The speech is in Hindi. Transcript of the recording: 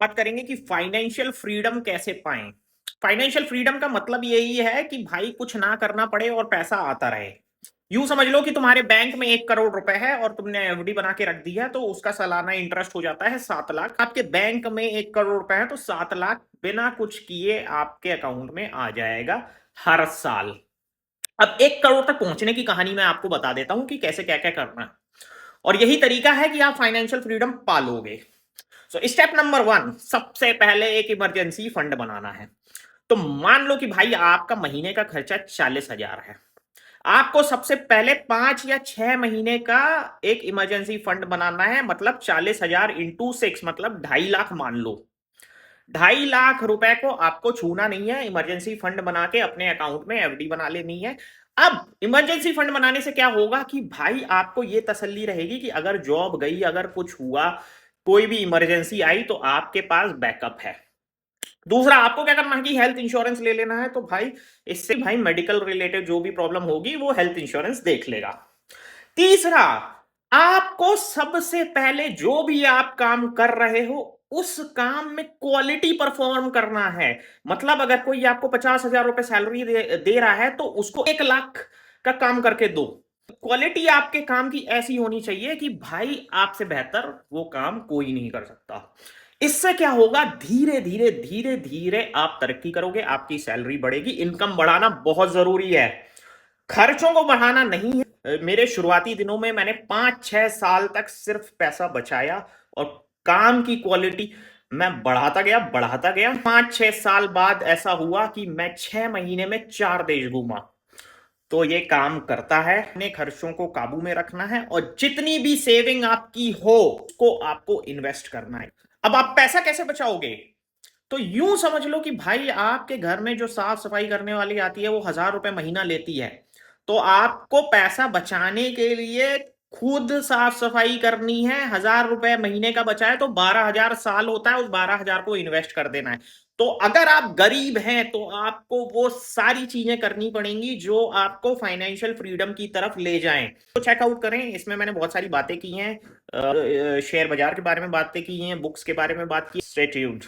बात करेंगे कि फाइनेंशियल फ्रीडम कैसे पाएं। फाइनेंशियल फ्रीडम का मतलब यही है कि भाई कुछ ना करना पड़े और पैसा आता रहे। यूं समझ लो कि तुम्हारे बैंक में 1 करोड़ रुपए है और तुमने एफडी बना के रख दिया, तो उसका सालाना इंटरेस्ट हो जाता है 7 लाख। आपके बैंक में 1 करोड़ रुपए है तो 7 लाख बिना कुछ किए आपके अकाउंट में आ जाएगा हर साल। अब 1 करोड़ तक पहुंचने की कहानी मैं आपको बता देता हूं कि कैसे क्या क्या करना है, और यही तरीका है कि आप फाइनेंशियल फ्रीडम पालोगे। सो स्टेप नंबर 1, सबसे पहले एक इमरजेंसी फंड बनाना है। तो मान लो कि भाई आपका महीने का खर्चा 40,000 है। आपको सबसे पहले 5 या 6 महीने का एक इमरजेंसी फंड बनाना है, मतलब 40,000 इंटू 6 मतलब 2.5 लाख मान लो। 2.5 लाख रुपए को आपको छूना नहीं है, इमरजेंसी फंड बना के अपने अकाउंट में एफडी बना लेनी है। अब इमरजेंसी फंड बनाने से क्या होगा कि भाई आपको यह तसल्ली रहेगी कि अगर जॉब गई, अगर कुछ हुआ, कोई भी इमरजेंसी आई तो आपके पास बैकअप है। दूसरा, आपको क्या करना है कि हेल्थ इंश्योरेंस ले लेना है। तो भाई इससे भाई मेडिकल रिलेटेड जो भी प्रॉब्लम होगी वो हेल्थ इंश्योरेंस देख लेगा। तीसरा, आपको सबसे पहले जो भी आप काम कर रहे हो उस काम में क्वालिटी परफॉर्म करना है। मतलब अगर कोई आपको 50,000 रुपए सैलरी दे रहा है तो उसको 1 लाख का काम करके दो। क्वालिटी आपके काम की ऐसी होनी चाहिए कि भाई आपसे बेहतर वो काम कोई नहीं कर सकता। इससे क्या होगा, धीरे धीरे धीरे धीरे आप तरक्की करोगे, आपकी सैलरी बढ़ेगी। इनकम बढ़ाना बहुत जरूरी है, खर्चों को बढ़ाना नहीं है। मेरे शुरुआती दिनों में मैंने 5-6 साल तक सिर्फ पैसा बचाया और काम की क्वालिटी मैं बढ़ाता गया। 5-6 साल बाद ऐसा हुआ कि मैं 6 महीने में 4 देश घूमा। तो ये काम करता है। अपने खर्चों को काबू में रखना है और जितनी भी सेविंग आपकी हो उसको आपको इन्वेस्ट करना है। अब आप पैसा कैसे बचाओगे? तो यूं समझ लो कि भाई आपके घर में जो साफ सफाई करने वाली आती है वो 1,000 रुपए महीना लेती है। तो आपको पैसा बचाने के लिए खुद साफ सफाई करनी है। 1,000 रुपए महीने का बचाए तो 12,000 साल होता है, उस 12,000 को इन्वेस्ट कर देना है। तो अगर आप गरीब हैं तो आपको वो सारी चीजें करनी पड़ेंगी जो आपको फाइनेंशियल फ्रीडम की तरफ ले जाएं। तो चेकआउट करें, इसमें मैंने बहुत सारी बातें की हैं। शेयर बाजार के बारे में बातें की हैं, बुक्स के बारे में बात की। Stay tuned.